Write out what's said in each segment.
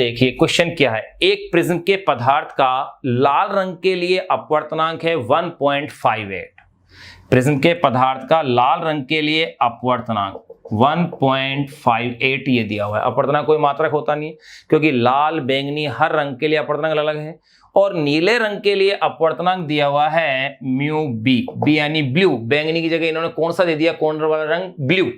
देखिए क्वेश्चन क्या है, एक प्रिज्म के पदार्थ का लाल रंग के लिए अपवर्तनांक है 1.58। प्रिज्म के पदार्थ का लाल रंग के लिए अपवर्तनांक 1.58 ये दिया हुआ है। अपवर्तनांक कोई मात्रक होता नहीं क्योंकि लाल बैंगनी हर रंग के लिए अपवर्तनांक अलग है। और नीले रंग के लिए अपवर्तनांक दिया हुआ है म्यू बी, बी यानी ब्लू। बैंगनी की जगह इन्होंने कौन सा दे दिया, कॉर्नर वाला रंग ब्लू।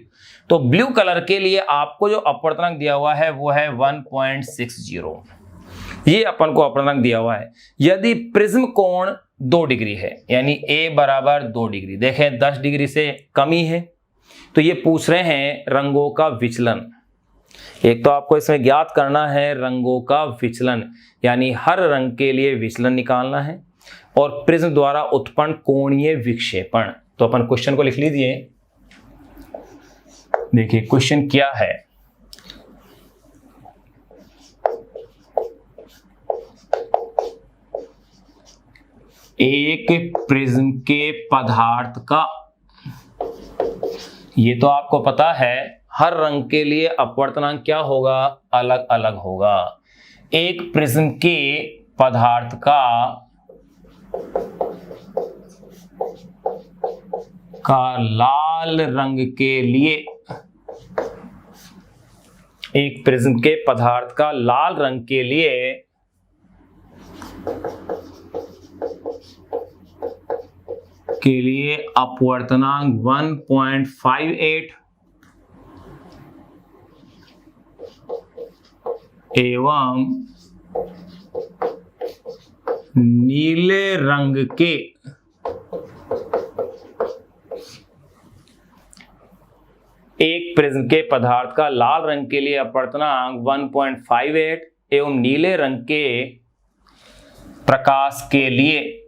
तो ब्लू कलर के लिए आपको जो अपवर्तनांक दिया हुआ है वो है 1.60। ये अपन को अपवर्तनांक दिया हुआ है। यदि प्रिज्म कोण 2 डिग्री है यानी a बराबर 2 डिग्री, देखें 10 डिग्री से कमी है, तो ये पूछ रहे हैं रंगों का विचलन। एक तो आपको इसमें ज्ञात करना है रंगों का विचलन, यानी हर रंग के लिए विचलन निकालना है, और प्रिज्म द्वारा उत्पन्न कोणीय विक्षेपण। तो अपन क्वेश्चन को लिख लीजिए। देखिए क्वेश्चन क्या है, एक प्रिज्म के पदार्थ का, ये तो आपको पता है हर रंग के लिए अपवर्तनांक क्या होगा, अलग अलग होगा। एक प्रिज्म के पदार्थ का लाल रंग के लिए, एक प्रिज्म के पदार्थ का लाल रंग के लिए अपवर्तनांक 1.58 एवं नीले रंग के एक प्रिज्म के पदार्थ का लाल रंग के लिए अपवर्तनांक 1.58 एवं नीले रंग के प्रकाश के लिए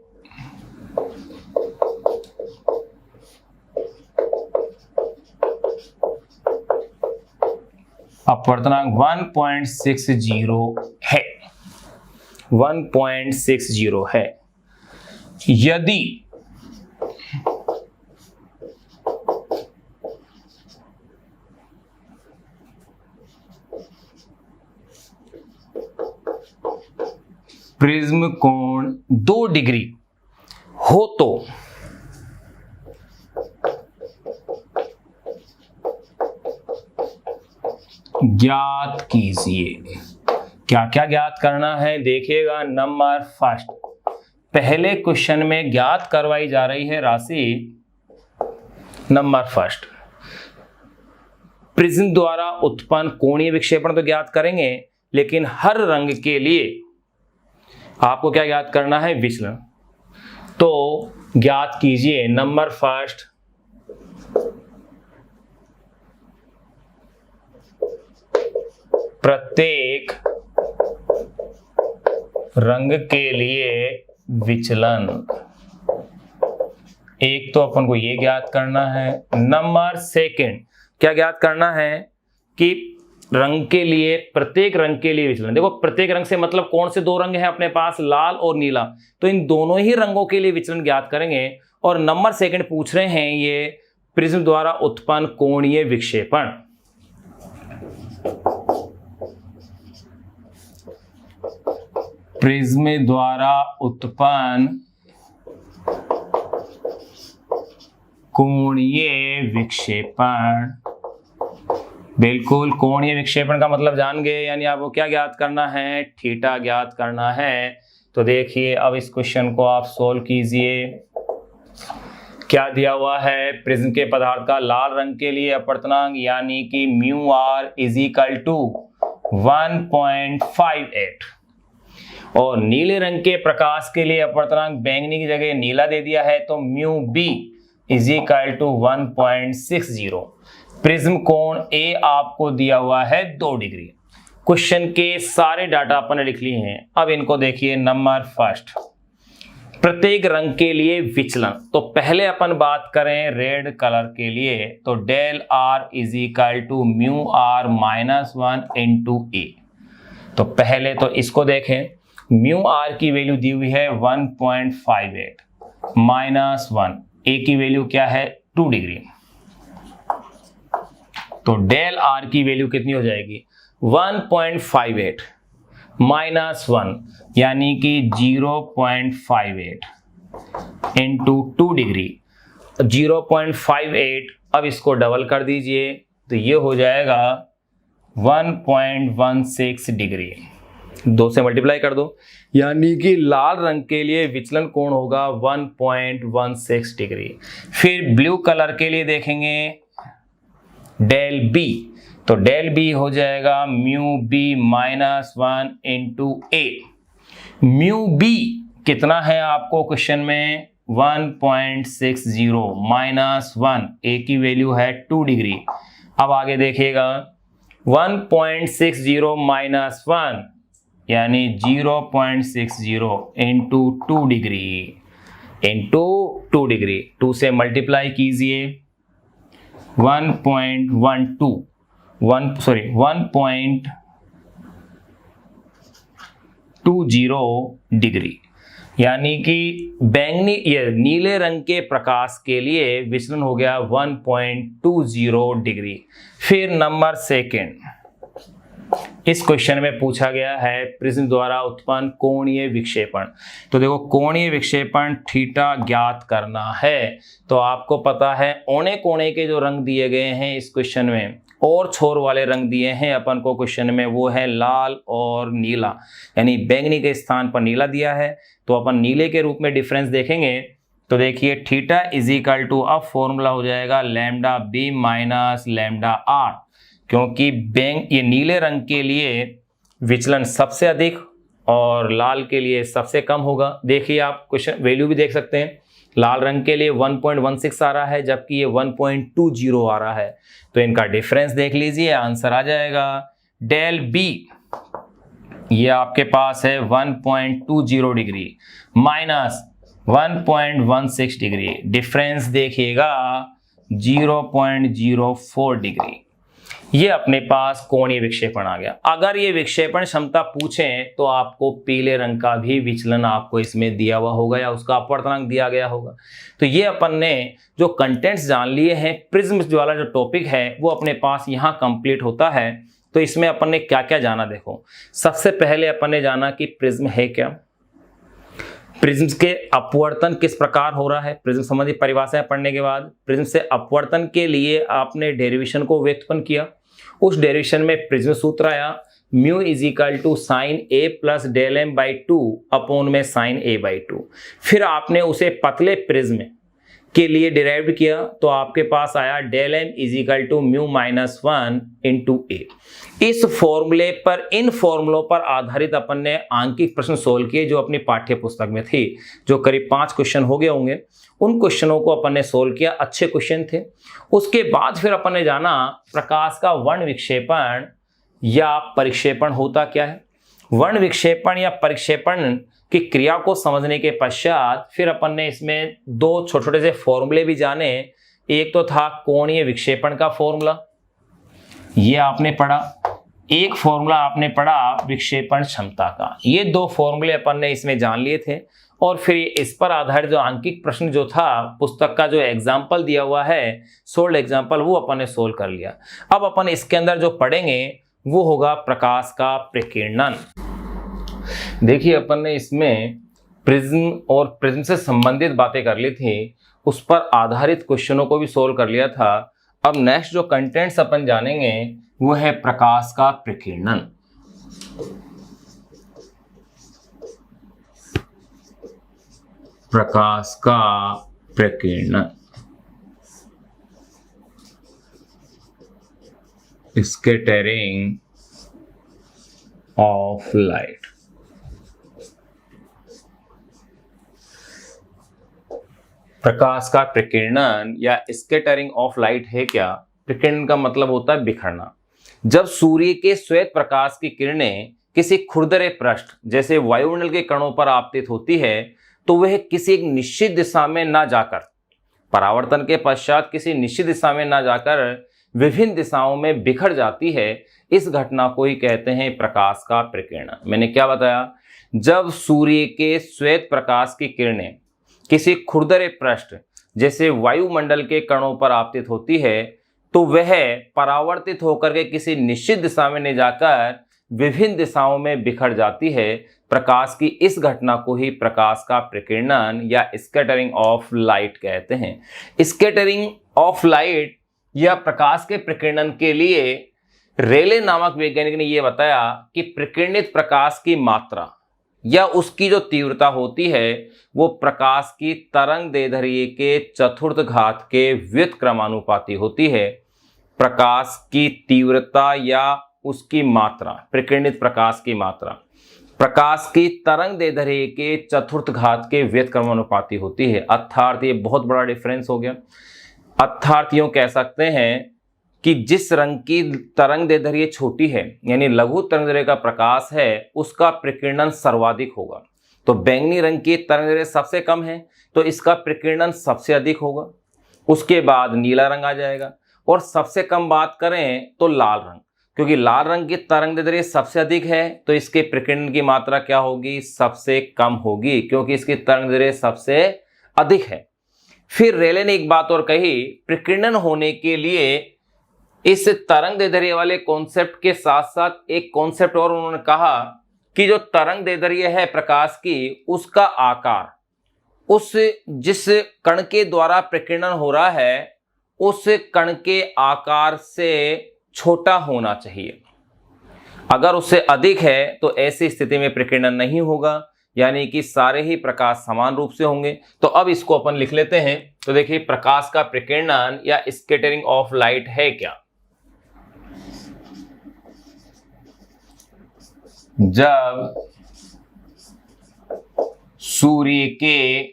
अपवर्तनांक 1.60 है, 1.60 है। यदि प्रिज्म कोण 2 डिग्री हो तो ज्ञात कीजिए। क्या क्या ज्ञात करना है, देखिएगा। नंबर फर्स्ट, पहले क्वेश्चन में ज्ञात करवाई जा रही है राशि। नंबर फर्स्ट, प्रिज्म द्वारा उत्पन्न कोणीय विक्षेपण तो ज्ञात करेंगे, लेकिन हर रंग के लिए आपको क्या ज्ञात करना है, विचलन। तो ज्ञात कीजिए। नंबर फर्स्ट, प्रत्येक रंग के लिए विचलन। एक तो अपन को ये ज्ञात करना है। नंबर सेकंड, क्या ज्ञात करना है कि रंग के लिए, प्रत्येक रंग के लिए विचलन। देखो प्रत्येक रंग से मतलब कौन से 2 रंग हैं अपने पास, लाल और नीला, तो इन दोनों ही रंगों के लिए विचलन ज्ञात करेंगे। और नंबर सेकंड पूछ रहे हैं ये प्रिज्म द्वारा उत्पन्न कोणीय विक्षेपण। प्रिज्म द्वारा उत्पन्न कोणीय विक्षेपण, बिल्कुल कोणीय विक्षेपण का मतलब जान गए, यानी आपको क्या ज्ञात करना है, थीटा ज्ञात करना है। तो देखिए अब इस क्वेश्चन को आप सोल्व कीजिए। क्या दिया हुआ है, प्रिज्म के पदार्थ का लाल रंग के लिए अपवर्तनांक यानी कि mu R is equal to 1.58 और नीले रंग के प्रकाश के लिए अपवर्तनांक बैंगनी की जगह नीला दे दिया है, तो mu B is equal to 1.60। Prism कोण ए आपको दिया हुआ है 2 डिग्री। क्वेश्चन के सारे डाटा अपन ने लिख लिए हैं। अब इनको देखिए। नंबर फर्स्ट, प्रत्येक रंग के लिए विचलन। तो पहले अपन बात करें रेड कलर के लिए, तो del R is equal to mu R -1 into A. तो पहले तो इसको देखें, म्यू आर की वैल्यू दी हुई है 1.58 -1, ए की वैल्यू क्या है 2 डिग्री। तो डेल आर की वैल्यू कितनी हो जाएगी 1.58 -1 यानी कि 0.58 इंटू 2 डिग्री 0.58। अब इसको डबल कर दीजिए तो ये हो जाएगा 1.16 डिग्री, 2 से मल्टीप्लाई कर दो, यानी कि लाल रंग के लिए विचलन कोण होगा 1.16 डिग्री। फिर ब्लू कलर के लिए देखेंगे डेल बी, तो डेल बी हो जाएगा म्यू बी -1 इंटू ए। म्यू बी कितना है आपको क्वेश्चन में 1.60 -1, ए की वैल्यू है 2 डिग्री। अब आगे देखिएगा 1.60 -1 यानी 0.60 इंटू 2 डिग्री इंटू 2 डिग्री, 2 से मल्टीप्लाई कीजिए 1.20 डिग्री, यानी कि बैंगनी ये नीले रंग के प्रकाश के लिए विचलन हो गया 1.20 डिग्री। फिर नंबर सेकंड, इस क्वेश्चन में पूछा गया है प्रिज्म द्वारा उत्पन्न कोणीय विक्षेपण। तो देखो कोणीय विक्षेपण थीटा ज्ञात करना है, तो आपको पता है औने कोने के जो रंग दिए गए हैं इस क्वेश्चन में और छोर वाले रंग दिए हैं अपन को क्वेश्चन में, वो है लाल और नीला, यानी बैंगनी के स्थान पर नीला दिया है तो अपन नीले के रूप में डिफरेंस देखेंगे। तो देखिए थीटा इज इक्वल टू, अब फॉर्मूला हो जाएगा lambda B minus lambda R, क्योंकि ये नीले रंग के लिए विचलन सबसे अधिक और लाल के लिए सबसे कम होगा। देखिए आप क्वेश्चन वैल्यू भी देख सकते हैं, लाल रंग के लिए 1.16 आ रहा है जबकि ये 1.20 आ रहा है, तो इनका डिफरेंस देख लीजिए, आंसर आ जाएगा डेल बी, ये आपके पास है 1.20 डिग्री माइनस 1.16 डिग्री, डिफरेंस देखिएगा 0.04 डिग्री। ये अपने पास कोणीय विक्षेपण आ गया। अगर ये विक्षेपण क्षमता पूछें तो आपको पीले रंग का भी विचलन आपको इसमें दिया हुआ होगा या उसका अपवर्तनांक दिया गया होगा। तो ये अपन ने जो कंटेंट्स जान लिए हैं, प्रिज्म वाला जो टॉपिक है वो अपने पास यहाँ कंप्लीट होता है। तो इसमें अपन ने क्या क्या जाना, देखो सबसे पहले अपन ने जाना कि प्रिज्म है क्या, प्रिज्म के अपवर्तन किस प्रकार हो रहा है, प्रिज्म संबंधी परिभाषाएं पढ़ने के बाद प्रिज्म से अपवर्तन के लिए आपने डेरिवेशन को व्युत्पन्न किया, उस डेरिवेशन में प्रिज्म सूत्र आया mu is equal to sine A plus del M by 2 upon में साइन ए बाई 2। फिर आपने उसे पतले प्रिज्म के लिए डिराइव किया तो आपके पास आया del M is equal to mu -1 into A. इस फॉर्मूले पर, इन फॉर्मूलों पर आधारित अपन ने आंकिक प्रश्न सोल्व किए जो अपनी पाठ्य पुस्तक में थी, जो करीब 5 क्वेश्चन हो गए होंगे। उन क्वेश्चनों को अपन ने सोल्व किया, अच्छे क्वेश्चन थे। उसके बाद फिर अपन ने जाना प्रकाश का वर्ण विक्षेपण या परिक्षेपण होता क्या है। वर्ण विक्षेपण या परिक्षेपण की क्रिया को समझने के पश्चात फिर अपन ने इसमें 2 छोटे छोटे से फॉर्मूले भी जाने। एक तो था कोणीय विक्षेपण का फॉर्मूला, ये आपने पढ़ा, एक फॉर्मूला आपने पढ़ा विक्षेपण क्षमता का। ये 2 फॉर्मूले अपन ने इसमें जान लिए थे और फिर इस पर आधारित जो आंकिक प्रश्न जो था पुस्तक का जो एग्जाम्पल दिया हुआ है, सोल्ड एग्जाम्पल, वो अपन ने सोल्व कर लिया। अब अपन इसके अंदर जो पढ़ेंगे वो होगा प्रकाश का प्रकीर्णन। देखिए अपन ने इसमें प्रिज्म और प्रिज्म से संबंधित बातें कर ली थी, उस पर आधारित क्वेश्चनों को भी सोल्व कर लिया था। अब नेक्स्ट जो कंटेंट्स अपन जानेंगे वो है प्रकाश का प्रकीर्णन। प्रकाश का प्रकीर्णन, स्कैटरिंग ऑफ लाइट। प्रकाश का प्रकीर्णन या स्कैटरिंग ऑफ लाइट है क्या? प्रकीर्णन का मतलब होता है बिखरना। जब सूर्य के श्वेत प्रकाश की किरणें किसी खुरदरे पृष्ठ जैसे वायुमंडल के कणों पर आपतित होती है तो वह किसी एक निश्चित दिशा में ना जाकर, परावर्तन के पश्चात किसी निश्चित दिशा में ना जाकर विभिन्न दिशाओं में बिखर जाती है। इस घटना को ही कहते हैं प्रकाश का प्रकीर्णन। मैंने क्या बताया? जब सूर्य के श्वेत प्रकाश की किरणें किसी खुरदरे पृष्ठ जैसे वायुमंडल के कणों पर आपतित होती है तो वह परावर्तित होकर के किसी निश्चित दिशा में नहीं जाकर विभिन्न दिशाओं में बिखर जाती है। प्रकाश की इस घटना को ही प्रकाश का प्रकीर्णन या स्कैटरिंग ऑफ लाइट कहते हैं। स्कैटरिंग ऑफ लाइट या प्रकाश के प्रकीर्णन के लिए रेले नामक वैज्ञानिक ने यह बताया कि प्रकीर्णित प्रकाश की मात्रा या उसकी जो तीव्रता होती है वो प्रकाश की तरंग दैर्ध्य के चतुर्थ घात के व्युत्क्रमानुपाती होती है। प्रकाश की तीव्रता या उसकी मात्रा, प्रकीर्णित प्रकाश की मात्रा प्रकाश की तरंग दैर्ध्य के चतुर्थ घात के व्युत्क्रमानुपाती होती है। अर्थात ये बहुत बड़ा डिफरेंस हो गया। अर्थात यूं कह सकते हैं कि जिस रंग की तरंग दैर्ध्य छोटी है यानी लघु तरंग दैर्ध्य का प्रकाश है उसका प्रकीर्णन सर्वाधिक होगा। तो बैंगनी रंग की तरंग दैर्ध्य सबसे कम है तो इसका प्रकीर्णन सबसे अधिक होगा। उसके बाद नीला रंग आ जाएगा और सबसे कम बात करें तो लाल रंग, क्योंकि लाल रंग की तरंग दैर्ध्य सबसे अधिक है तो इसके प्रकीर्णन की मात्रा क्या होगी, सबसे कम होगी, क्योंकि इसकी तरंग दैर्ध्य सबसे अधिक है। फिर रेले ने एक बात और कही, प्रकीर्णन होने के लिए इस तरंग दैर्ध्य वाले कॉन्सेप्ट के साथ साथ एक कॉन्सेप्ट और उन्होंने कहा कि जो तरंग दैर्ध्य है प्रकाश की उसका आकार उस जिस कण के द्वारा प्रकीर्णन हो रहा है उस कण के आकार से छोटा होना चाहिए। अगर उससे अधिक है तो ऐसी स्थिति में प्रकीर्णन नहीं होगा, यानी कि सारे ही प्रकाश समान रूप से होंगे। तो अब इसको अपन लिख लेते हैं। तो देखिए प्रकाश का प्रकीर्णन या स्कैटरिंग ऑफ लाइट है क्या। जब सूर्य के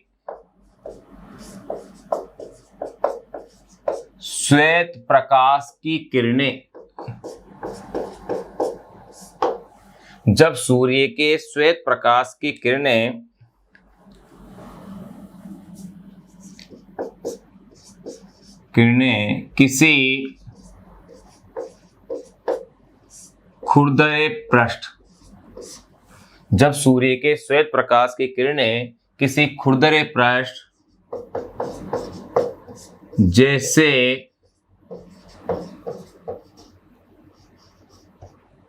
श्वेत प्रकाश की किरणें जब सूर्य के श्वेत प्रकाश की किरणें किसी खुरदरे पृष्ठ जब सूर्य के श्वेत प्रकाश की किरणें किसी खुरदरे पृष्ठ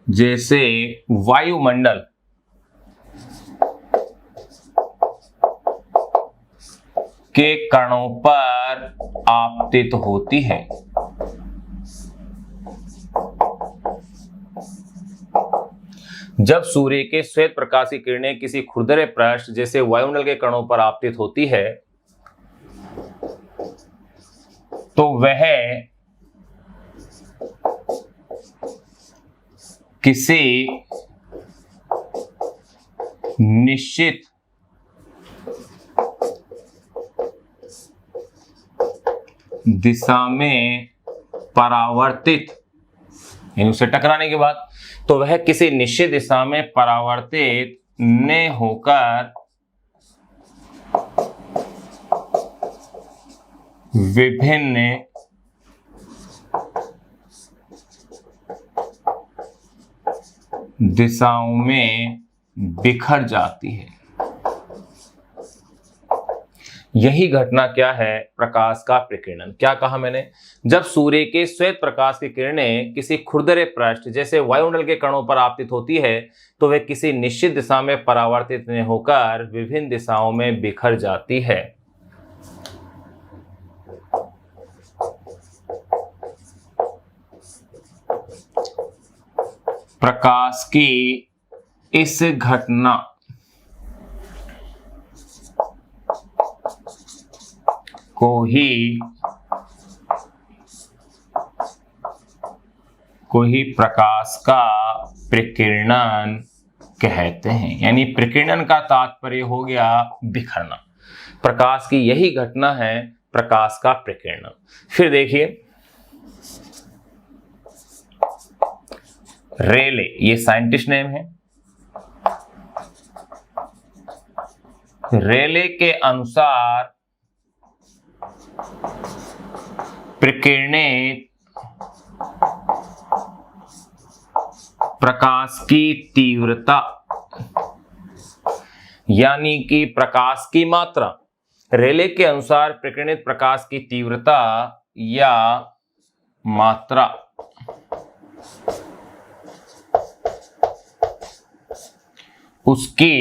जैसे वायुमंडल के कणों पर आपतित होती है, जब सूर्य के श्वेत प्रकाश की किरणें किसी खुरदरे पृष्ठ जैसे वायुमंडल के कणों पर आपतित होती है तो वह किसी निश्चित दिशा में परावर्तित, यानी उसे टकराने के बाद तो वह किसी निश्चित दिशा में परावर्तित न होकर विभिन्न दिशाओं में बिखर जाती है। यही घटना क्या है, प्रकाश का प्रकीर्णन। क्या कहा मैंने, जब सूर्य के श्वेत प्रकाश की किरणें किसी खुरदरे पृष्ठ जैसे वायुमंडल के कणों पर आपतित होती है तो वह किसी निश्चित दिशा में परावर्तित न होकर विभिन्न दिशाओं में बिखर जाती है। प्रकाश की इस घटना को ही प्रकाश का प्रकीर्णन कहते हैं। यानी प्रकीर्णन का तात्पर्य हो गया बिखरना। प्रकाश की यही घटना है प्रकाश का प्रकीर्णन। फिर देखिए रेले, ये साइंटिस्ट नेम है। रेले के अनुसार प्रकीर्णित प्रकाश की तीव्रता यानी कि प्रकाश की मात्रा, रेले के अनुसार प्रकीर्णित प्रकाश की तीव्रता या मात्रा उसकी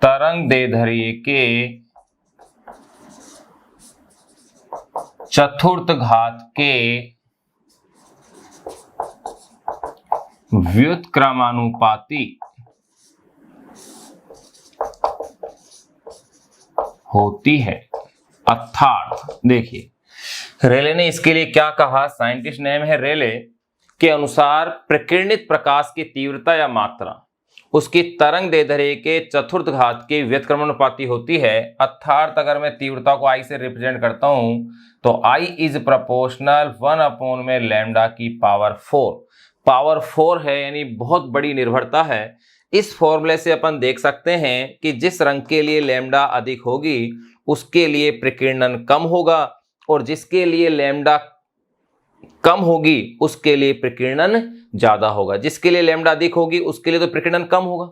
तरंगदैर्ध्य के चतुर्थ घात के व्युत्क्रमानुपाती होती है। अर्थात देखिए, रेले ने इसके लिए क्या कहा, साइंटिस्ट नेम है रेले, के अनुसार प्रकीर्णित प्रकाश की तीव्रता या मात्रा उसकी तरंगदैर्ध्य के चतुर्थ घात के व्युत्क्रमानुपाती होती है। अर्थात अगर मैं तीव्रता को आई से रिप्रेजेंट करता हूं तो आई इज प्रोपोर्शनल 1 में लैम्डा की पावर 4 है, यानी बहुत बड़ी निर्भरता है। इस फॉर्मूले से अपन देख सकते हैं कि जिस रंग के लिए लैम्डा अधिक होगी उसके लिए प्रकीर्णन कम होगा, और जिसके लिए लैम्डा कम होगी उसके लिए प्रकीर्णन ज्यादा होगा। जिसके लिए लैम्डा अधिक होगी उसके लिए तो प्रकीर्णन कम होगा,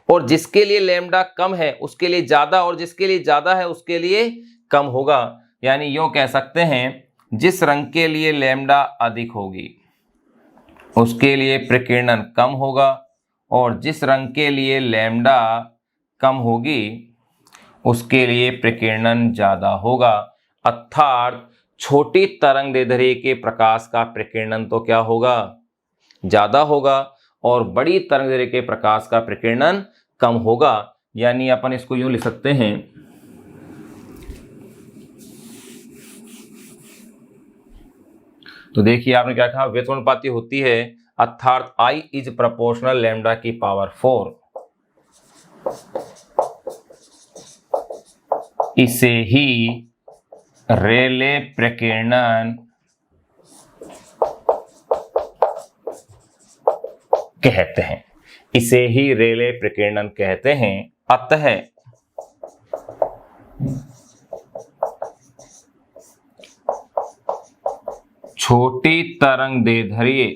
और जिसके लिए लैम्डा कम है उसके लिए ज्यादा, और जिसके लिए ज्यादा है उसके लिए कम होगा। यानी यूं कह सकते हैं, जिस रंग के लिए लैम्डा अधिक होगी उसके लिए प्रकीर्णन कम होगा, और जिस रंग के लिए लैम्डा कम होगी उसके लिए प्रकीर्णन ज्यादा होगा। अर्थात छोटी तरंगदैर्ध्य के प्रकाश का प्रकीर्णन तो क्या होगा, ज्यादा होगा, और बड़ी तरंगदैर्ध्य के प्रकाश का प्रकीर्णन कम होगा। यानी अपन इसको यूं लिख सकते हैं, तो देखिए आपने क्या कहा, व्युत्क्रमानुपाती होती है, अर्थात आई इज प्रोपोर्शनल लैम्डा की पावर 4। इसे ही रेले प्रकीर्णन कहते हैं। इसे ही रेले प्रकीर्णन कहते हैं। अतः छोटी तरंगदैर्ध्य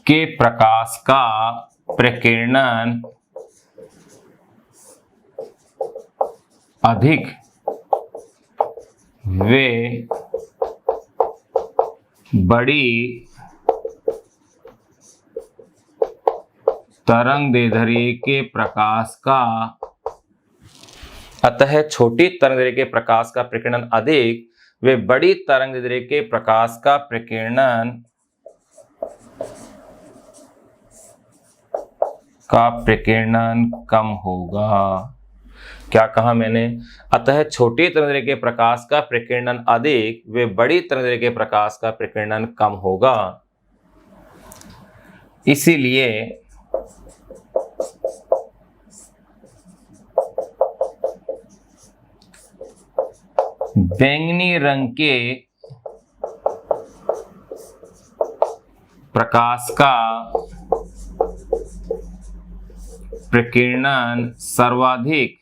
के प्रकाश का प्रकीर्णन अधिक वे बड़ी तरंगदैर्ध्य के प्रकाश का, अतः छोटी तरंगदैर्ध्य के प्रकाश का प्रकीर्णन अधिक वे बड़ी तरंगदैर्ध्य के प्रकाश का प्रकीर्णन कम होगा। क्या कहा मैंने, अतः छोटी तरंगदैर्ध्य के प्रकाश का प्रकीर्णन अधिक वे बड़ी तरंगदैर्ध्य के प्रकाश का प्रकीर्णन कम होगा। इसीलिए बैंगनी रंग के प्रकाश का प्रकीर्णन सर्वाधिक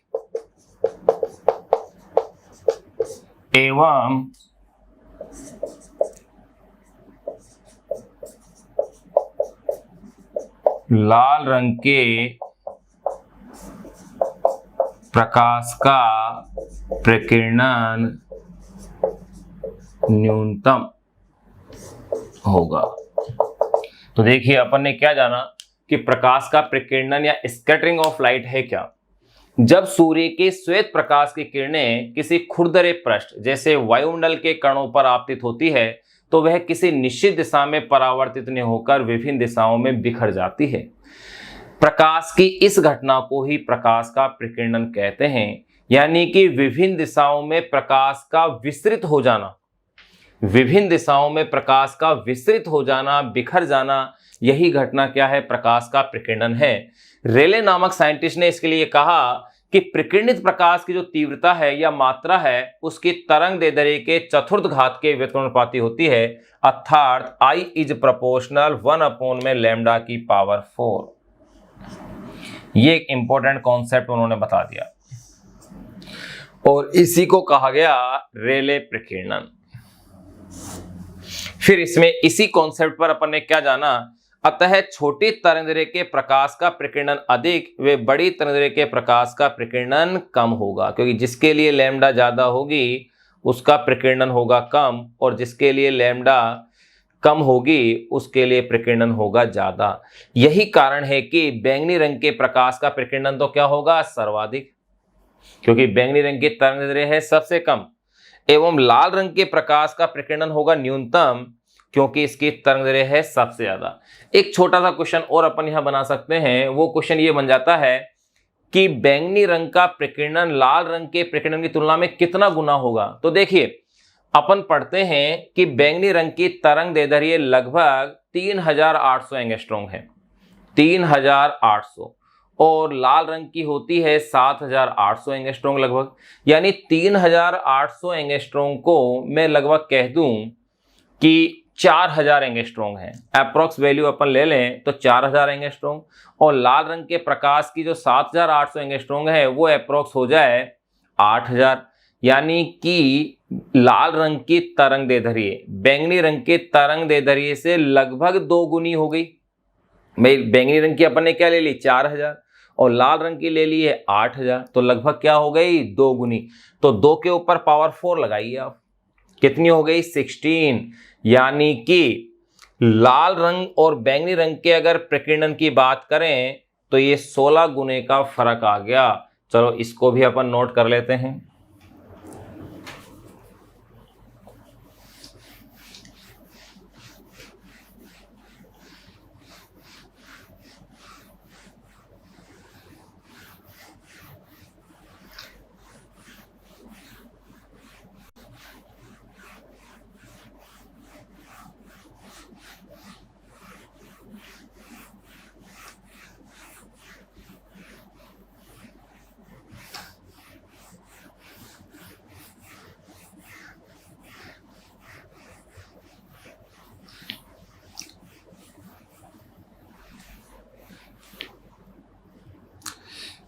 एवं लाल रंग के प्रकाश का प्रकीर्णन न्यूनतम होगा। तो देखिए अपन ने क्या जाना कि प्रकाश का प्रकीर्णन या स्कैटरिंग ऑफ लाइट है क्या। जब सूर्य के श्वेत प्रकाश की किरणें किसी खुरदरे पृष्ठ जैसे वायुमंडल के कणों पर आपतित होती है तो वह किसी निश्चित दिशा में परावर्तित नहीं होकर विभिन्न दिशाओं में बिखर जाती है। प्रकाश की इस घटना को ही प्रकाश का प्रकीर्णन कहते हैं, यानी कि विभिन्न दिशाओं में प्रकाश का विस्तृत हो जाना, विभिन्न दिशाओं में प्रकाश का विस्तृत हो जाना, बिखर जाना, यही घटना क्या है, प्रकाश का प्रकीर्णन है। रेले नामक साइंटिस्ट ने इसके लिए कहा कि प्रकीर्णित प्रकाश की जो तीव्रता है या मात्रा है उसकी तरंगदैर्ध्य के चतुर्थ घात के व्युत्क्रमानुपाती होती है, अर्थात I इज प्रोपोर्शनल 1 में लैम्डा की पावर 4। ये एक इंपॉर्टेंट कॉन्सेप्ट उन्होंने बता दिया और इसी को कहा गया रेले प्रकीर्णन। फिर इसमें इसी कॉन्सेप्ट पर अपन ने क्या जाना, अतः छोटी तरंगदैर्ध्य के प्रकाश का प्रकीर्णन अधिक वे बड़ी तरंगदैर्ध्य के प्रकाश का प्रकीर्णन कम होगा, क्योंकि जिसके लिए लैम्डा ज्यादा होगी उसका प्रकीर्णन होगा कम, और जिसके लिए लैम्डा कम होगी उसके लिए प्रकीर्णन होगा ज्यादा। यही कारण है कि बैंगनी रंग के प्रकाश का प्रकीर्णन तो क्या होगा, सर्वाधिक, क्योंकि बैंगनी रंग की तरंगदैर्ध्य है सबसे कम, एवं लाल रंग के प्रकाश का प्रकीर्णन होगा न्यूनतम, क्योंकि इसकी तरंगदैर्ध्य है सबसे ज्यादा। एक छोटा सा क्वेश्चन और अपन यहां बना सकते हैं, वो क्वेश्चन ये बन जाता है कि बैंगनी रंग का प्रकीर्णन लाल रंग के प्रकीर्णन की तुलना में कितना गुना होगा। तो देखिए अपन पढ़ते हैं कि बैंगनी रंग की तरंगदैर्ध्य लगभग 3800 एंगस्ट्रॉम है, 3800, और लाल रंग की होती है 7800 एंगस्ट्रॉम लगभग। यानी 3800 एंगस्ट्रॉम को मैं लगभग कह दूं कि 4000 एंगस्ट्रॉम है, अप्रोक्स वैल्यू अपन ले लें तो 4000 एंगस्ट्रॉम, और लाल रंग के प्रकाश की जो 7800 एंगस्ट्रॉम है वो अप्रोक्स हो जाए 8000। यानी कि लाल रंग की तरंगदैर्ध्य बैंगनी रंग के तरंगदैर्ध्य से लगभग 2 गुनी हो गई। बैंगनी रंग की अपन ने क्या ले ली, 4000, और लाल रंग की ले ली है 8000, तो लगभग क्या हो गई, 2 गुनी। तो 2 के ऊपर पावर 4 लगाइए आप, कितनी हो गई, 16। यानी कि लाल रंग और बैंगनी रंग के अगर प्रकीर्णन की बात करें तो ये 16 गुने का फर्क आ गया। चलो इसको भी अपन नोट कर लेते हैं।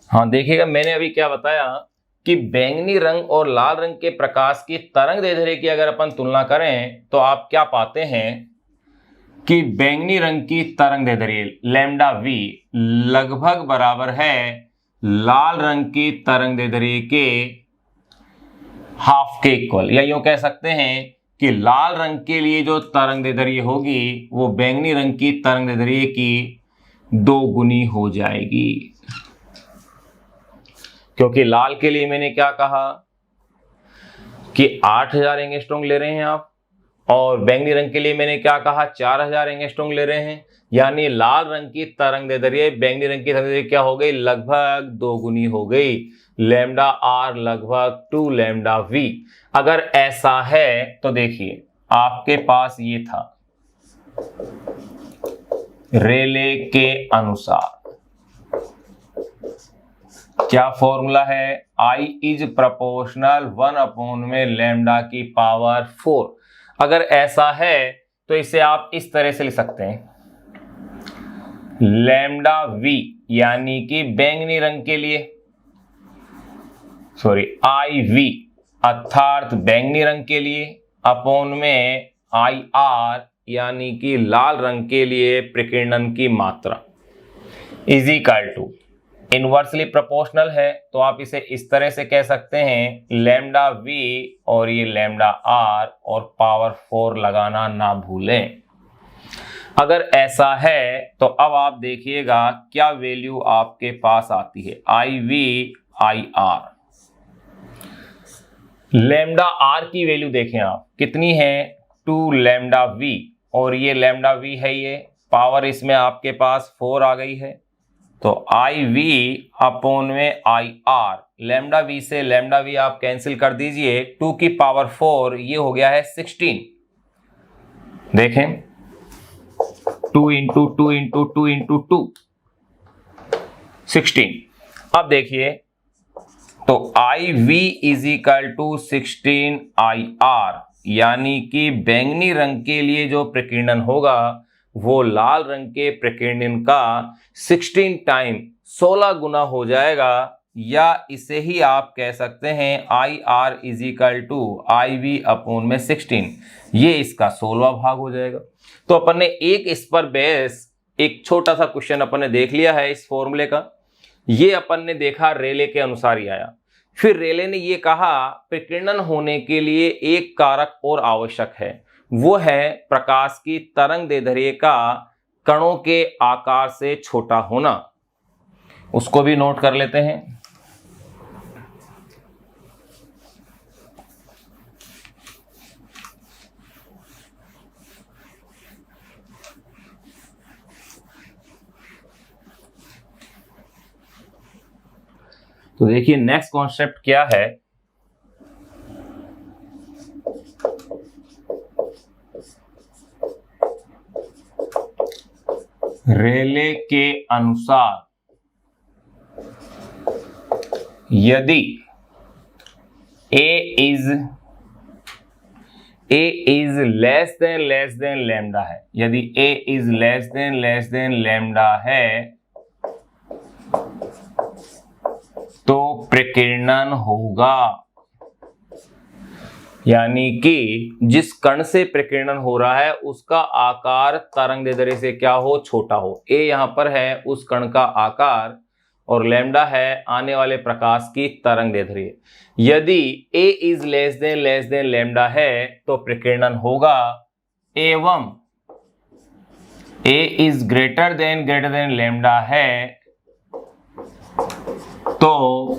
हाँ देखिएगा, मैंने अभी क्या बताया कि बैंगनी रंग और लाल रंग के प्रकाश की तरंगदैर्ध्य की अगर अपन तुलना करें तो आप क्या पाते हैं कि बैंगनी रंग की तरंगदैर्ध्य लैम्डा वी लगभग बराबर है लाल रंग की तरंगदैर्ध्य के हाफ के इक्वल, या यूं कह सकते हैं कि लाल रंग के लिए जो तरंगदैर्ध्य होगी वो बैंगनी रंग की तरंगदैर्ध्य की 2 गुनी हो जाएगी। क्योंकि लाल के लिए मैंने क्या कहा कि 8000 एंगस्ट्रॉम ले रहे हैं आप, और बैंगनी रंग के लिए मैंने क्या कहा, 4000 एंगस्ट्रॉम ले रहे हैं। यानी लाल रंग की तरंगदैर्ध्य बैंगनी रंग की तरंगदैर्ध्य क्या हो गई, लगभग 2 गुनी हो गई, लैम्डा आर लगभग 2 लैम्डा वी। अगर ऐसा है तो देखिए आपके पास ये था रेले के अनुसार क्या फॉर्मूला है, I इज प्रोपोर्शनल 1 में लैम्डा की पावर 4। अगर ऐसा है तो इसे आप इस तरह से लिख सकते हैं, लैम्डा वी यानी कि बैंगनी रंग के लिए, सॉरी आई वी अर्थात बैंगनी रंग के लिए, अपॉन में आई आर यानी कि लाल रंग के लिए प्रकीर्णन की मात्रा, is equal to inversely proportional है तो आप इसे इस तरह से कह सकते हैं, लैम्डा वी और ये लैम्डा आर और पावर 4 लगाना ना भूलें। अगर ऐसा है तो अब आप देखिएगा क्या वैल्यू आपके पास आती है, I V I R. Lambda R की वैल्यू देखें आप कितनी है, 2 लैम्डा वी, और ये लैम्डा वी है, ये पावर इसमें आपके पास 4 आ गई है, तो आई वी अपॉन में आई आर, लैम्डा वी से लैम्डा वी आप कैंसिल कर दीजिए, 2 की पावर 4 ये हो गया है 16। देखें 2 इंटू 2 इंटू 2 इंटू 2 16। अब देखिए तो I V is equal to 16 I R, यानी कि बैंगनी रंग के लिए जो प्रकीर्णन होगा वो लाल रंग के प्रकीर्णन का 16 टाइम 16 गुना हो जाएगा, या इसे ही आप कह सकते हैं I R is equal to I V upon में 16, ये इसका 16वां भाग हो जाएगा। तो अपन ने एक इस पर बेस एक छोटा सा क्वेश्चन अपन ने देख लिया है इस फॉर्मूले का, ये अपन ने देखा रेले के अनुसार ही आया। फिर रेले ने ये कहा प्रकीर्णन होने के लिए एक कारक और आवश्यक है, वो है प्रकाश की तरंग दैर्ध्य का कणों के आकार से छोटा होना। उसको भी नोट कर लेते हैं। तो देखिए नेक्स्ट कॉन्सेप्ट क्या है। रेले के अनुसार यदि ए इज लेस देन लैम्डा है, यदि ए इज लेस देन लैम्डा है तो प्रकीर्णन होगा। यानी कि जिस कण से प्रकीर्णन हो रहा है उसका आकार तरंगदैर्ध्य से क्या हो, छोटा हो। ए यहां पर है उस कण का आकार और लैम्डा है आने वाले प्रकाश की तरंगदैर्ध्य। यदि ए इज लेस देन लैम्डा है तो प्रकीर्णन होगा, एवं ए इज ग्रेटर देन लैम्डा है तो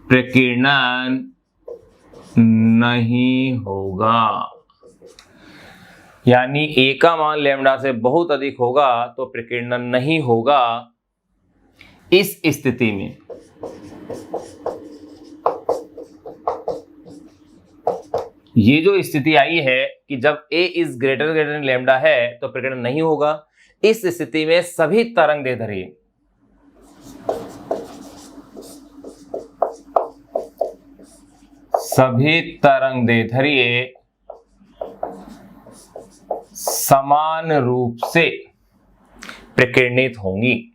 प्रकीर्णन नहीं होगा। यानी ए का मान लैम्डा से बहुत अधिक होगा तो प्रकीर्णन नहीं होगा। इस स्थिति में ये जो स्थिति आई है कि जब ए इज ग्रेटर देन लैम्डा है तो प्रकीर्णन नहीं होगा, इस स्थिति में सभी तरंगदैर्ध्य समान रूप से प्रकीर्णित होंगी।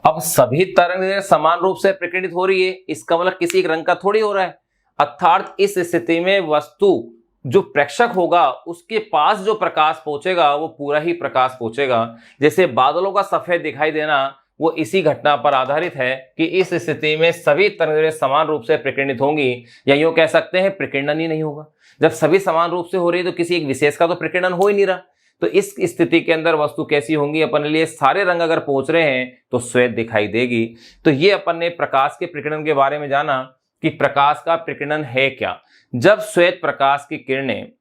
अब सभी तरंगदैर्ध्य समान रूप से प्रकीर्णित हो रही है, इसका मतलब किसी एक रंग का थोड़ी हो रहा है। अर्थात इस स्थिति में वस्तु जो प्रेक्षक होगा उसके पास जो प्रकाश पहुंचेगा वो पूरा ही प्रकाश पहुंचेगा। जैसे बादलों का सफेद दिखाई देना वो इसी घटना पर आधारित है कि इस स्थिति में सभी तरंगदैर्ध्य समान रूप से प्रकीर्णित होंगी, या यूं कह सकते हैं प्रकीर्णन ही नहीं होगा। जब सभी समान रूप से हो रही है तो किसी एक विशेष का तो प्रकीर्णन हो ही नहीं रहा। तो इस स्थिति के अंदर वस्तु कैसी होंगी, अपने लिए सारे रंग अगर पहुंच रहे हैं तो श्वेत दिखाई देगी। तो ये अपन ने प्रकाश के प्रकीर्णन के बारे में जाना कि प्रकाश का प्रकीर्णन है क्या। जब श्वेत प्रकाश की किरणें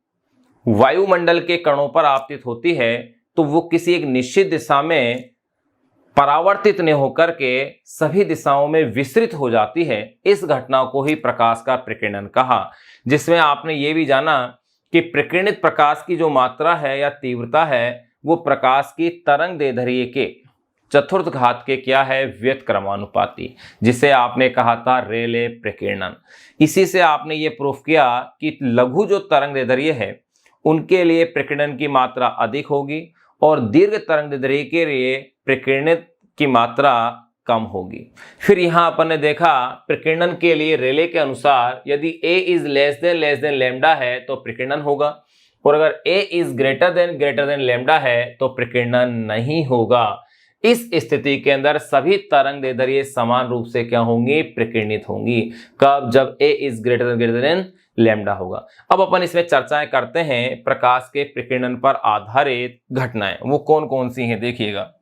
वायुमंडल के कणों पर आपतित होती है तो वो किसी एक निश्चित दिशा में परावर्तित न होकर के सभी दिशाओं में विस्तृत हो जाती है। इस घटना को ही प्रकाश का प्रकीर्णन कहा, जिसमें आपने ये भी जाना कि प्रकीर्णित प्रकाश की जो मात्रा है या तीव्रता है वो प्रकाश की तरंगदैर्ध्य के चतुर्थ घात के क्या है, व्युत्क्रमानुपाती, जिसे आपने कहा था रेले प्रकीर्णन। इसी से आपने ये प्रूफ किया कि लघु जो तरंगदैर्ध्य है उनके लिए प्रकीर्णन की मात्रा अधिक होगी और दीर्घ तरंगदैर्ध्य के लिए प्रकीर्णित की मात्रा कम होगी। फिर यहां अपन ने देखा प्रकीर्णन के लिए रेले के अनुसार यदि ए इज लेस देन लैम्डा है तो प्रकीर्णन होगा, और अगर ए इज ग्रेटर देन लैम्डा है तो प्रकीर्णन नहीं होगा। इस स्थिति के अंदर सभी तरंगदैर्ध्य समान रूप से क्या होंगी, प्रकीर्णित होंगी। कब, जब ए इज ग्रेटर देन लैम्डा होगा। अब अपन इसमें चर्चाएं करते हैं प्रकाश के प्रकीर्णन पर आधारित घटनाएं, वो कौन कौन सी हैं देखिएगा।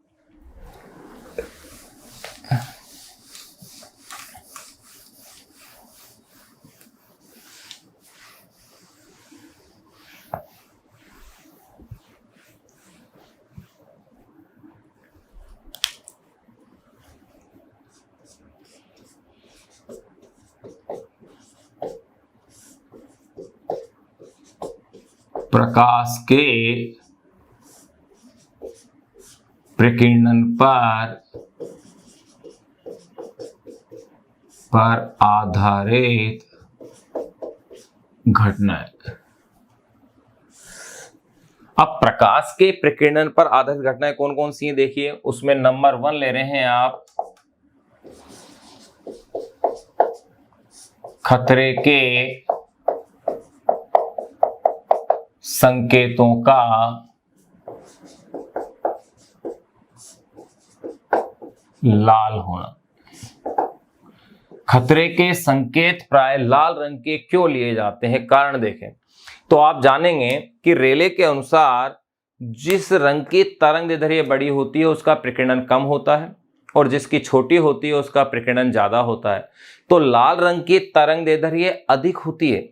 प्रकाश के प्रकीर्णन पर आधारित घटनाएं। अब प्रकाश के प्रकीर्णन पर आधारित घटनाएं कौन कौन सी हैं देखिए। उसमें नंबर 1 ले रहे हैं आप, खतरे के संकेतों का लाल होना। खतरे के संकेत प्राय लाल रंग के क्यों लिए जाते हैं, कारण देखें तो आप जानेंगे कि रेले के अनुसार जिस रंग की तरंगदैर्ध्य बड़ी होती है उसका प्रकीर्णन कम होता है और जिसकी छोटी होती है उसका प्रकीर्णन ज्यादा होता है। तो लाल रंग की तरंगदैर्ध्य अधिक होती है।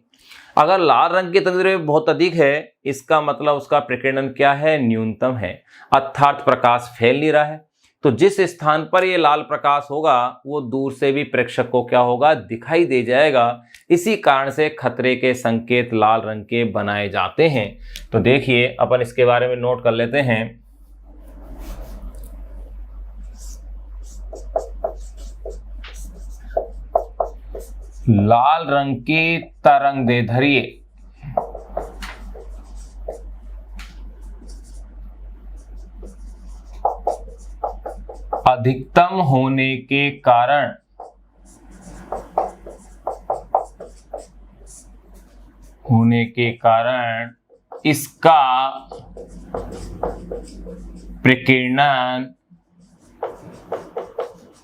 अगर लाल रंग की तरंगदैर्ध्य बहुत अधिक है इसका मतलब उसका प्रकीर्णन क्या है, न्यूनतम है, अर्थात प्रकाश फैल नहीं रहा है। तो जिस स्थान पर ये लाल प्रकाश होगा वो दूर से भी प्रेक्षक को क्या होगा, दिखाई दे जाएगा। इसी कारण से खतरे के संकेत लाल रंग के बनाए जाते हैं। तो देखिए अपन इसके बारे में नोट कर लेते हैं। लाल रंग की तरंगदैर्ध्य अधिकतम होने के कारण इसका प्रकीर्णन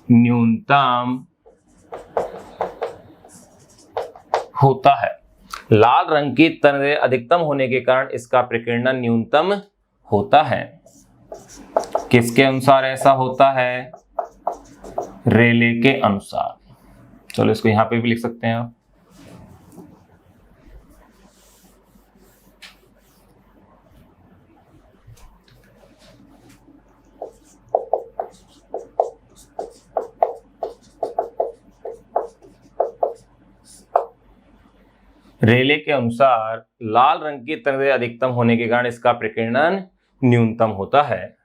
न्यूनतम होता है। लाल रंग की तरंगदैर्ध्य अधिकतम होने के कारण इसका प्रकीर्णन न्यूनतम होता है। किसके अनुसार ऐसा होता है, रेले के अनुसार। चलो इसको यहां पे भी लिख सकते हैं आप। रेले के अनुसार लाल रंग की तरंगदैर्ध्य अधिकतम होने के कारण इसका प्रकीर्णन न्यूनतम होता है,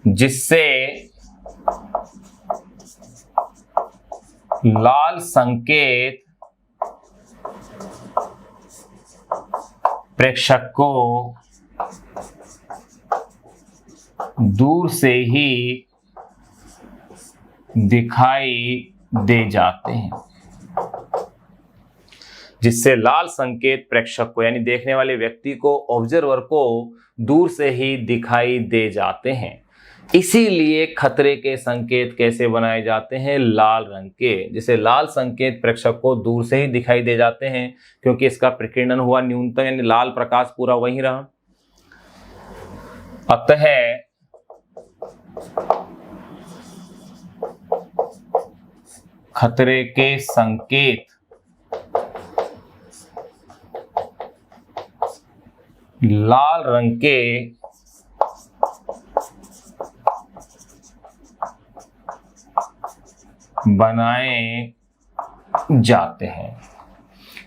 जिससे लाल संकेत प्रेक्षक को दूर से ही दिखाई दे जाते हैं। जिससे लाल संकेत प्रेक्षक को यानी देखने वाले व्यक्ति को, ऑब्जर्वर को दूर से ही दिखाई दे जाते हैं। इसीलिए खतरे के संकेत कैसे बनाए जाते हैं, लाल रंग के। जिसे लाल संकेत प्रेक्षक को दूर से ही दिखाई दे जाते हैं क्योंकि इसका प्रकीर्णन हुआ न्यूनतम, यानी लाल प्रकाश पूरा वहीं रहा। अतः खतरे के संकेत लाल रंग के बनाए जाते हैं।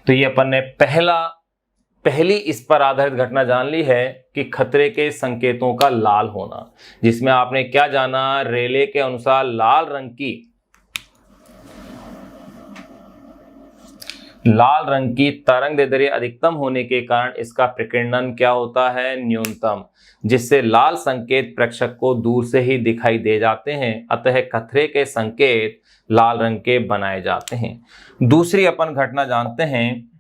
तो ये अपन ने पहली इस पर आधारित घटना जान ली है कि खतरे के संकेतों का लाल होना, जिसमें आपने क्या जाना, रेले के अनुसार लाल रंग की तरंगदैर्ध्य अधिकतम होने के कारण इसका प्रकीर्णन क्या होता है, न्यूनतम, जिससे लाल संकेत प्रेक्षक को दूर से ही दिखाई दे जाते हैं। अतः खतरे के संकेत लाल रंग के बनाए जाते हैं। दूसरी अपन घटना जानते हैं,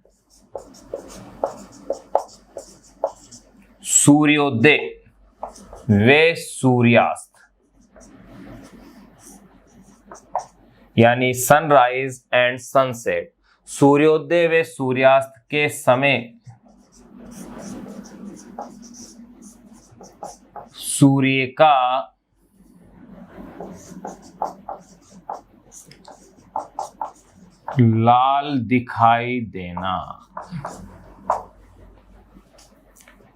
सूर्योदय व सूर्यास्त, यानी सनराइज एंड सनसेट। सूर्योदय व सूर्यास्त के समय सूर्य का लाल दिखाई देना।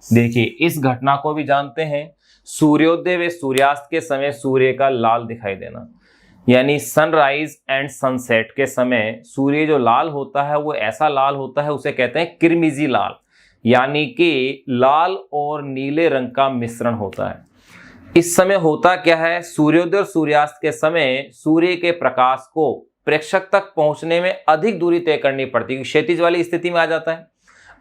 देखिए इस घटना को भी जानते हैं, सूर्योदय व सूर्यास्त के समय सूर्य का लाल दिखाई देना, यानी सनराइज एंड सनसेट के समय सूर्य जो लाल होता है वो ऐसा लाल होता है, उसे कहते हैं किरमिजी लाल, यानी कि लाल और नीले रंग का मिश्रण होता है। इस समय होता क्या है, सूर्योदय और सूर्यास्त के समय सूर्य के प्रकाश को प्रेक्षक तक पहुंचने में अधिक दूरी तय करनी पड़ती है, क्षैतिज वाली स्थिति में आ जाता है,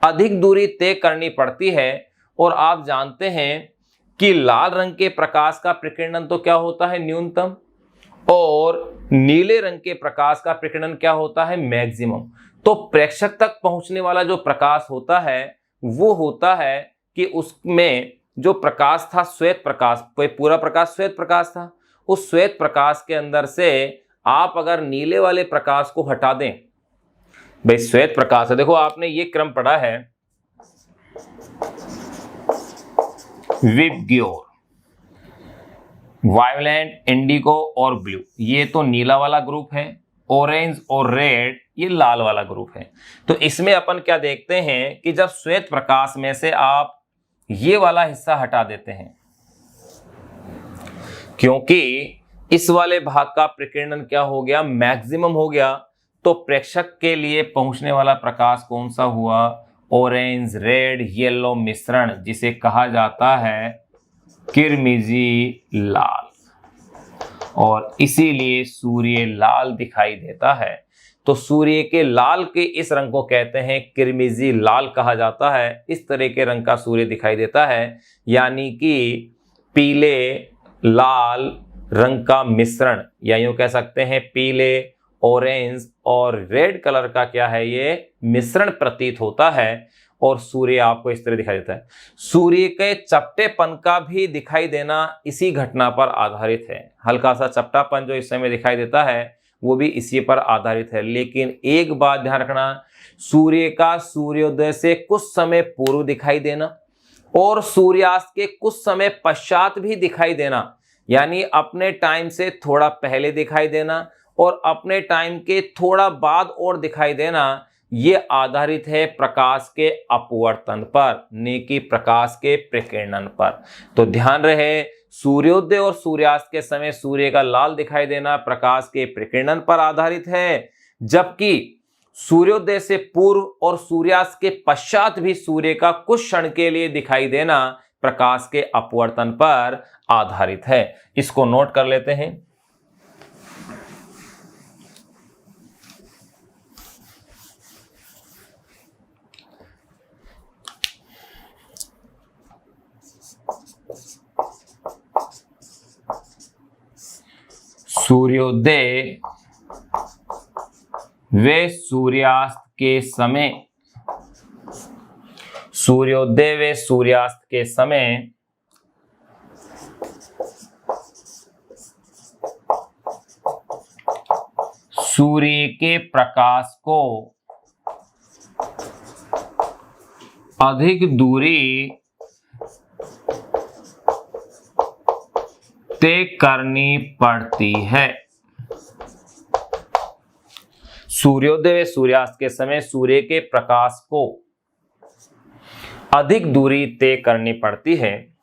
अधिक दूरी तय करनी पड़ती है। और आप जानते हैं कि लाल रंग के प्रकाश का प्रकीर्णन तो क्या होता है, न्यूनतम, और नीले रंग के प्रकाश का प्रकीर्णन क्या होता है, मैक्सिमम। तो प्रेक्षक तक पहुंचने वाला जो प्रकाश होता है वो होता है कि उसमें जो प्रकाश था श्वेत प्रकाश, पूरा प्रकाश श्वेत प्रकाश था, उस श्वेत प्रकाश के अंदर से आप अगर नीले वाले प्रकाश को हटा दें, भाई श्वेत प्रकाश है, देखो आपने ये क्रम पढ़ा है, विबग्योर, वायोलेट, इंडिगो और ब्लू, ये तो नीला वाला ग्रुप है, ऑरेंज और रेड ये लाल वाला ग्रुप है। तो इसमें अपन क्या देखते हैं कि जब श्वेत प्रकाश में से आप ये वाला हिस्सा हटा देते हैं, क्योंकि इस वाले भाग का प्रकीर्णन क्या हो गया, मैक्सिमम हो गया, तो प्रेक्षक के लिए पहुंचने वाला प्रकाश कौन सा हुआ, ऑरेंज, रेड, येलो मिश्रण, जिसे कहा जाता है किरमिजी लाल, और इसीलिए सूर्य लाल दिखाई देता है। तो सूर्य के लाल के इस रंग को कहते हैं किरमिजी लाल कहा जाता है। इस तरह के रंग का सूर्य दिखाई देता है, यानी कि पीले लाल रंग का मिश्रण, या यूं कह सकते हैं पीले, ऑरेंज और रेड कलर का क्या है, ये मिश्रण प्रतीत होता है, और सूर्य आपको इस तरह दिखाई देता है। सूर्य के चपटेपन का भी दिखाई देना इसी घटना पर आधारित है। हल्का सा चपटापन जो इस समय दिखाई देता है वो भी इसी पर आधारित है। लेकिन एक बात ध्यान रखना, सूर्य का सूर्योदय से कुछ समय पूर्व दिखाई देना और सूर्यास्त के कुछ समय पश्चात भी दिखाई देना, यानी अपने टाइम से थोड़ा पहले दिखाई देना और अपने टाइम के थोड़ा बाद और दिखाई देना, ये आधारित है प्रकाश के अपवर्तन पर, न कि प्रकाश के प्रकीर्णन पर। तो ध्यान रहे, सूर्योदय और सूर्यास्त के समय सूर्य का लाल दिखाई देना प्रकाश के प्रकीर्णन पर आधारित है, जबकि सूर्योदय से पूर्व और सूर्यास्त के पश्चात भी सूर्य का कुछ क्षण के लिए दिखाई देना प्रकाश के अपवर्तन पर आधारित है। इसको नोट कर लेते हैं। सूर्योदय व सूर्यास्त के समय, सूर्योदय व सूर्यास्त के समय सूर्य के प्रकाश को अधिक दूरी तय करनी पड़ती है। सूर्योदय व सूर्यास्त के समय सूर्य के प्रकाश को अधिक दूरी तय करनी पड़ती है,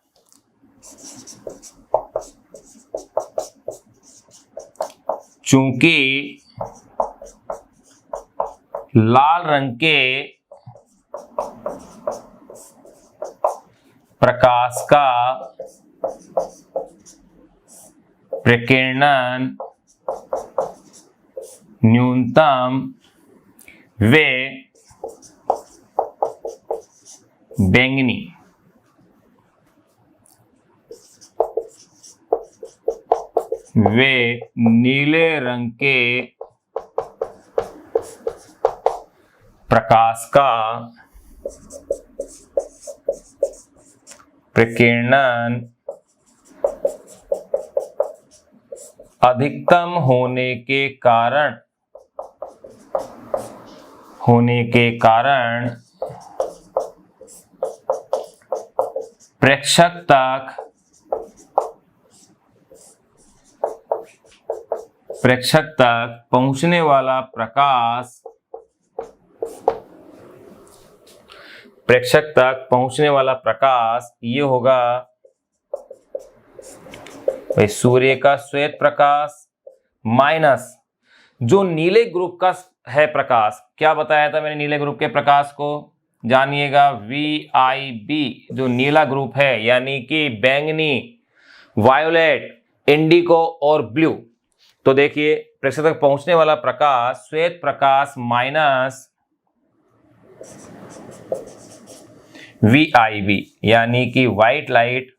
चूंकि लाल रंग के प्रकाश का प्रकीर्णन न्यूनतम व बैंगनी व नीले रंग के प्रकाश का प्रकीर्णन अधिकतम होने के कारण प्रेक्षक तक पहुंचने वाला प्रकाश ये होगा भाई सूर्य का श्वेत प्रकाश माइनस जो नीले ग्रुप का है प्रकाश। क्या बताया था मैंने नीले ग्रुप के प्रकाश को, जानिएगा VIB जो नीला ग्रुप है, यानी कि बैंगनी, वायोलेट, इंडिगो और ब्लू। तो देखिए प्रेक्षक तक पहुंचने वाला प्रकाश श्वेत प्रकाश माइनस VIB यानी कि व्हाइट लाइट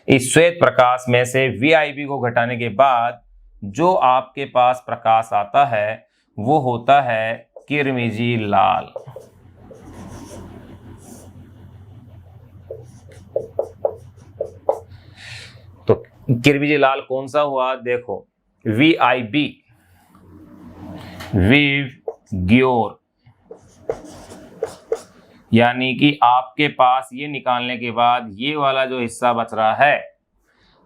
इस श्वेत प्रकाश में से VIB को घटाने के बाद जो आपके पास प्रकाश आता है वो होता है किरमिजी लाल। तो किरमिजी लाल कौन सा हुआ? देखो VIB विग्योर, यानी कि आपके पास ये निकालने के बाद ये वाला जो हिस्सा बच रहा है,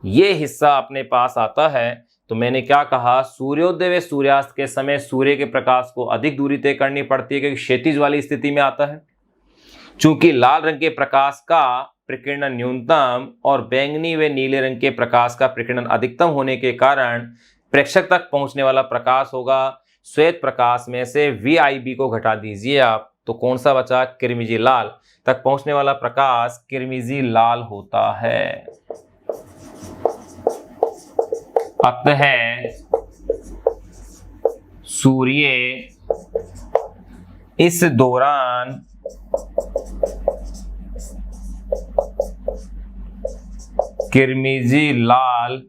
ये हिस्सा अपने पास आता है। तो मैंने क्या कहा, सूर्योदय व सूर्यास्त के समय सूर्य के प्रकाश को अधिक दूरी तय करनी पड़ती है क्योंकि क्षैतिज वाली स्थिति में आता है। चूंकि लाल रंग के प्रकाश का प्रकीर्णन न्यूनतम और बैंगनी व नीले रंग के प्रकाश का प्रकीर्णन अधिकतम होने के कारण प्रेक्षक तक पहुंचने वाला प्रकाश होगा। श्वेत प्रकाश में से VIB को घटा दीजिए आप, तो कौन सा बचा? किरमिजी लाल। तक पहुंचने वाला प्रकाश किरमिजी लाल होता है। अतः सूर्य इस दौरान किरमिजी लाल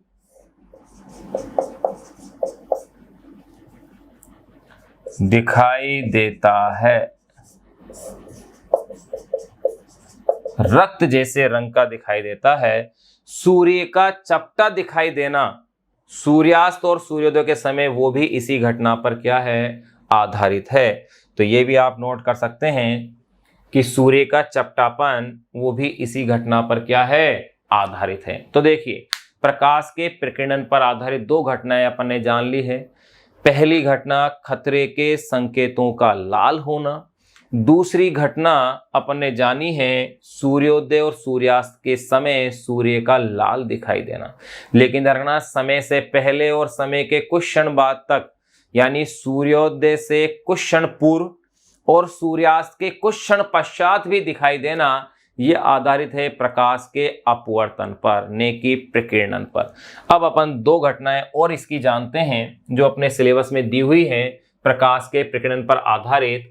दिखाई देता है, रक्त जैसे रंग का दिखाई देता है। सूर्य का चपटा दिखाई देना सूर्यास्त और सूर्योदय के समय वो भी इसी घटना पर क्या है? आधारित है। तो ये भी आप नोट कर सकते हैं कि सूर्य का चपटापन वो भी इसी घटना पर क्या है? आधारित है। तो देखिए, प्रकाश के प्रकीर्णन पर आधारित दो घटनाएं अपन ने जान ली है। पहली घटना खतरे के संकेतों का लाल होना, दूसरी घटना अपन ने जानी है सूर्योदय और सूर्यास्त के समय सूर्य का लाल दिखाई देना। लेकिन दरअसल समय से पहले और समय के कुछ क्षण बाद तक, यानी सूर्योदय से कुछ क्षण पूर्व और सूर्यास्त के कुछ क्षण पश्चात भी दिखाई देना, ये आधारित है प्रकाश के अपवर्तन पर, न कि प्रकीर्णन पर। अब अपन दो घटनाएं और इसकी जानते हैं जो अपने सिलेबस में दी हुई है प्रकाश के प्रकीर्णन पर आधारित।